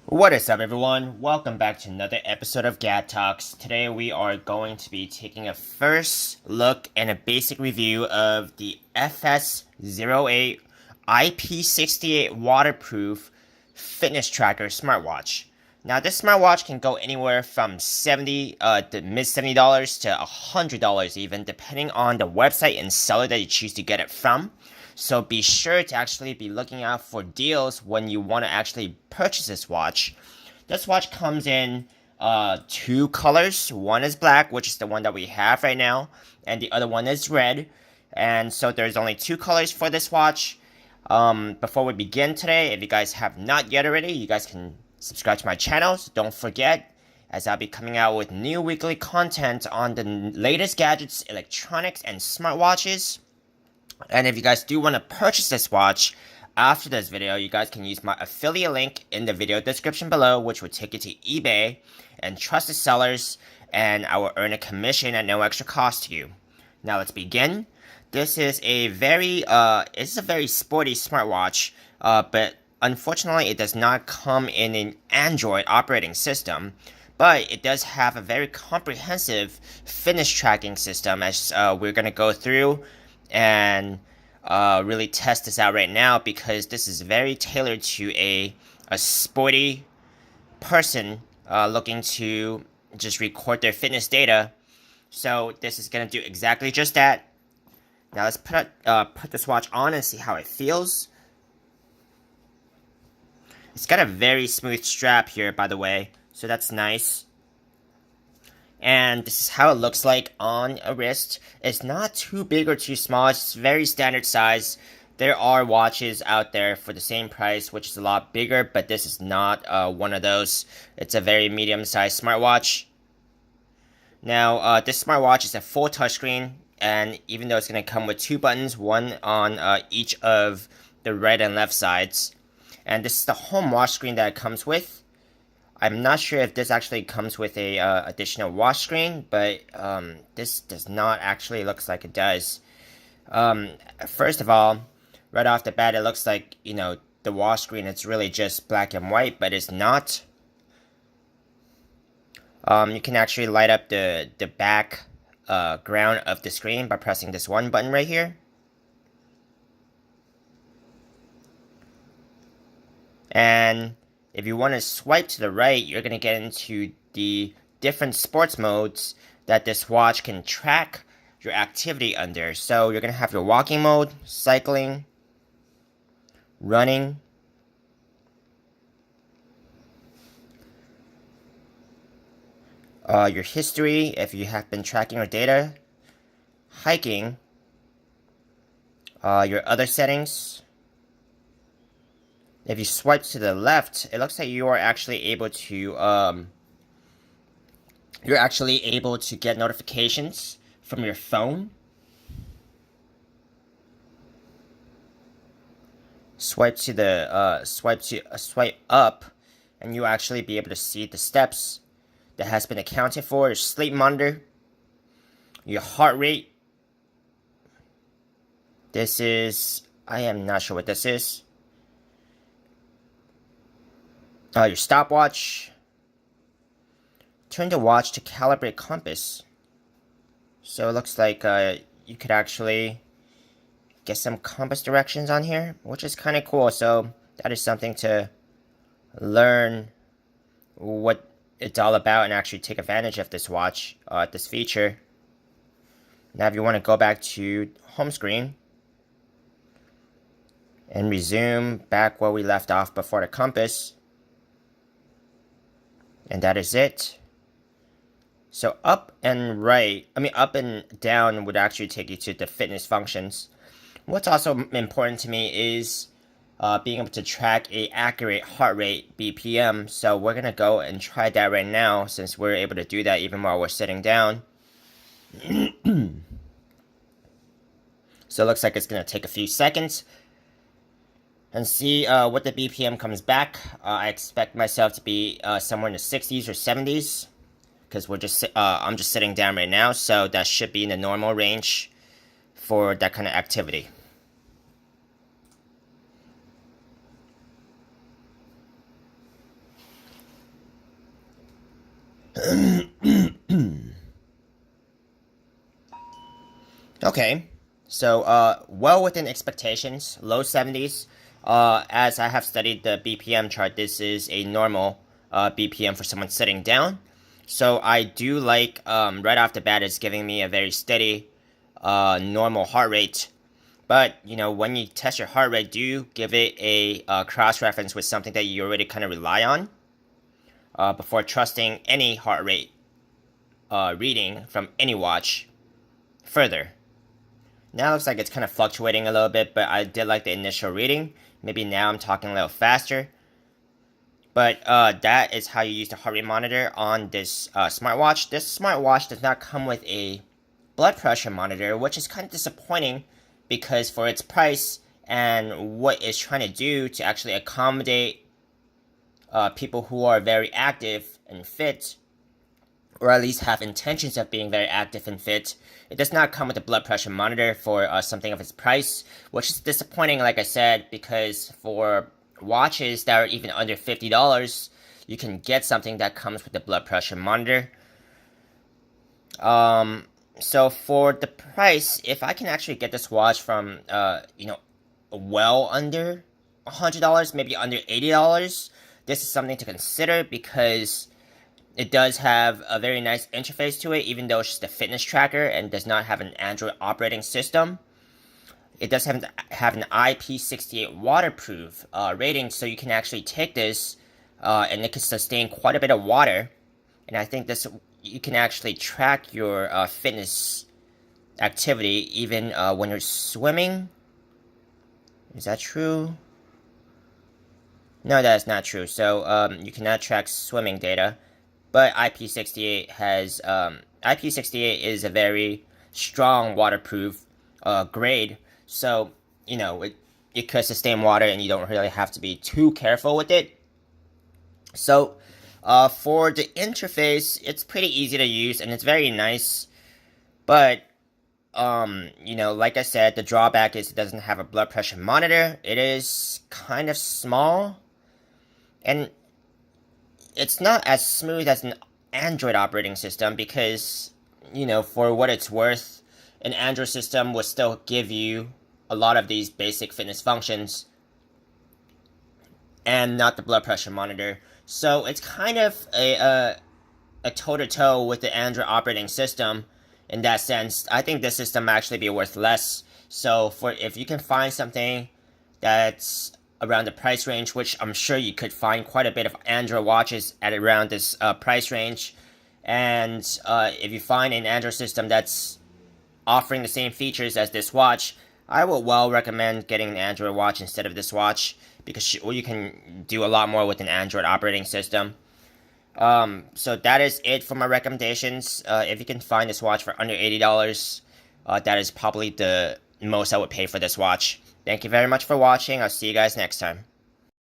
What is up, everyone? Welcome back to another episode of Gad Talks. Today we are going to be taking a first look and a basic review of the FS08 IP68 waterproof fitness tracker smartwatch. Now, this smartwatch can go anywhere from the mid $70 to $100 even, depending on the website and seller that you choose to get it from. So be sure to actually be looking out for deals when you want to actually purchase this watch. This watch comes in two colors. One is black, which is the one that we have right now, and the other one is red. And so there's only two colors for this watch. Before we begin today, if you guys have not yet already, you guys can subscribe to my channel. So don't forget, as I'll be coming out with new weekly content on the latest gadgets, electronics, and smartwatches. And if you guys do want to purchase this watch after this video, you guys can use my affiliate link in the video description below, which will take you to eBay and trusted sellers, and I will earn a commission at no extra cost to you. Now let's begin. This is a very sporty smartwatch, but unfortunately it does not come in an Android operating system. But it does have a very comprehensive fitness tracking system, as we're going to go through and really test this out right now, because this is very tailored to a sporty person looking to just record their fitness data. So this is going to do exactly just that. Now let's put this watch on and see how it feels. It's got a very smooth strap here, by the way, so that's nice. And this is how it looks like on a wrist. It's not too big or too small. It's very standard size. There are watches out there for the same price, which is a lot bigger, but this is not one of those. It's a very medium-sized smartwatch. Now, this smartwatch is a full touchscreen, and even though it's going to come with two buttons, one on each of the right and left sides. And this is the home watch screen that it comes with. I'm not sure if this actually comes with a additional watch screen, but this does not actually look like it does. First of all, right off the bat, it looks like, the watch screen, it's really just black and white, but it's not. You can actually light up the back ground of the screen by pressing this one button right here. And if you want to swipe to the right, you're going to get into the different sports modes that this watch can track your activity under. So you're going to have your walking mode, cycling, running, your history if you have been tracking your data, hiking, your other settings. If you swipe to the left, it looks like you are actually able to get notifications from your phone. Swipe up, and you'll actually be able to see the steps that has been accounted for, your sleep monitor, your heart rate. I am not sure what this is. Your stopwatch. Turn the watch to calibrate compass. So it looks like you could actually get some compass directions on here, which is kind of cool. So that is something to learn what it's all about and actually take advantage of this watch, this feature. Now if you want to go back to home screen and resume back where we left off before the compass. And that is it. So up and down would actually take you to the fitness functions. What's also important to me is being able to track a accurate heart rate BPM. So we're gonna go and try that right now, since we're able to do that even while we're sitting down. So it looks like it's gonna take a few seconds and see what the BPM comes back. I expect myself to be somewhere in the 60s or 70s, because I'm just sitting down right now, so that should be in the normal range for that kind of activity. Okay, so well within expectations, low 70s. As I have studied the BPM chart, this is a normal BPM for someone sitting down. So I do like right off the bat, it's giving me a very steady, normal heart rate. But you know, when you test your heart rate, do give it a cross reference with something that you already kind of rely on before trusting any heart rate reading from any watch further. Now it looks like it's kind of fluctuating a little bit, but I did like the initial reading. Maybe now I'm talking a little faster. But that is how you use the heart rate monitor on this smartwatch. This smartwatch does not come with a blood pressure monitor, which is kind of disappointing because for its price and what it's trying to do to actually accommodate people who are very active and fit, or at least have intentions of being very active and fit, it does not come with a blood pressure monitor for something of its price, which is disappointing, like I said, because for watches that are even under $50, you can get something that comes with a blood pressure monitor. So for the price, if I can actually get this watch from, well under $100, maybe under $80, this is something to consider because it does have a very nice interface to it, even though it's just a fitness tracker and does not have an Android operating system. It does have an IP68 waterproof rating, so you can actually take this and it can sustain quite a bit of water. And I think this you can actually track your fitness activity even when you're swimming. Is that true? No, that is not true. So you cannot track swimming data. But IP68 has IP68 is a very strong waterproof grade, so you know it could sustain water, and you don't really have to be too careful with it. So for the interface, it's pretty easy to use and it's very nice. But like I said, the drawback is it doesn't have a blood pressure monitor. It is kind of small, and it's not as smooth as an Android operating system because, for what it's worth, an Android system will still give you a lot of these basic fitness functions and not the blood pressure monitor. So it's kind of a toe-to-toe with the Android operating system in that sense. I think this system might actually be worth less. So if you can find something that's around the price range, which I'm sure you could find quite a bit of Android watches at around this price range, and if you find an Android system that's offering the same features as this watch, I would well recommend getting an Android watch instead of this watch because you can do a lot more with an Android operating system. So that is it for my recommendations. If you can find this watch for under $80, that is probably the most I would pay for this watch. Thank you very much for watching. I'll see you guys next time.